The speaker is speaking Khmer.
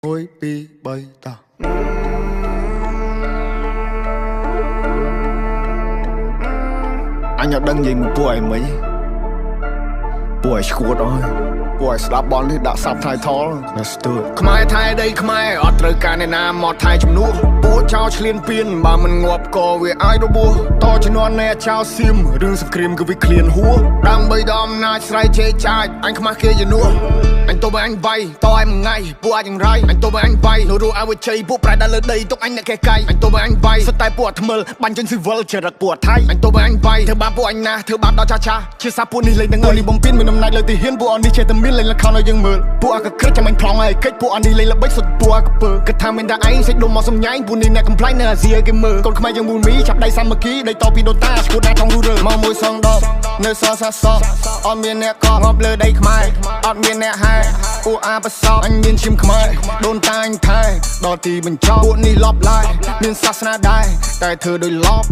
Ôi bi bay ta anh nhớ đăng gì một buổi mấy buổi squat rồi buổi slap ball thì đã sắp thay thó let's do it ខ្មែរថៃដីខ្មែរអត់ត្រូវការអ្នកណាមកថៃជំនួសពួកចោលឆ្លៀនពៀនបើមិនងាប់ក៏វាអាចរបួសតជំនាន់អ្នកចោលសៀមរឿងសង្គ្រាមគឺវាឃ្លានហួរដើម្បីដល់អំណាចស្រ័យជេរចាចអញខ្មាស់គេជំនួសអញទៅបើអញវាយតឲ្យមួយថ្ងៃពួកអាចយ៉ាងไรអញទៅបើអញវាយនៅរស់ឲ្យវិជ័យពួកប្រែដល់លើដីទុកអញអ្នកកែកាយអញទៅបើអញវាយសិតតែពួកថ្មិលបាញ់ចេញស៊ីវិលចរិតពួកថៃអញទៅបើអញវាយធ្វើបាបពួកអញណាធ្វើបាបដល់ចាចាជាសាពួកនេះលេងនឹងនេះបំពេញមានអំណាចលើទីហ៊ានពួកអននេះចេះតែមានលេងលខោឲ្យយើងមើលពួកអកក្រិចចាំអញប្លង់ឲ្យកិច្ចពួកអននេះលេងល្បិចសុទ្ធពួកអកពើគិតថាមានតែឯងសេចដុំមកសំញ៉ៃពួកនេះអ្នកកំ plai នៅអាស៊ីគេមើលកូនខ្មែរយើងមូលមីចាប់ដៃសាមគ្គីដៃតពីដូនតាស្គូណាtrongរូរើមកមួយសងដបនៅសសាសអត់មានអ្នកកងប់លើដីខ្មែរអត់មានអ្នកហែពួកអាបសោអញមានឈាមខ្មែរដូនតាអញថែដល់ទីបញ្ចប់ពួកនេះលប់ឡាយមានសាសនាដែរតែធ្វើដោយឡប់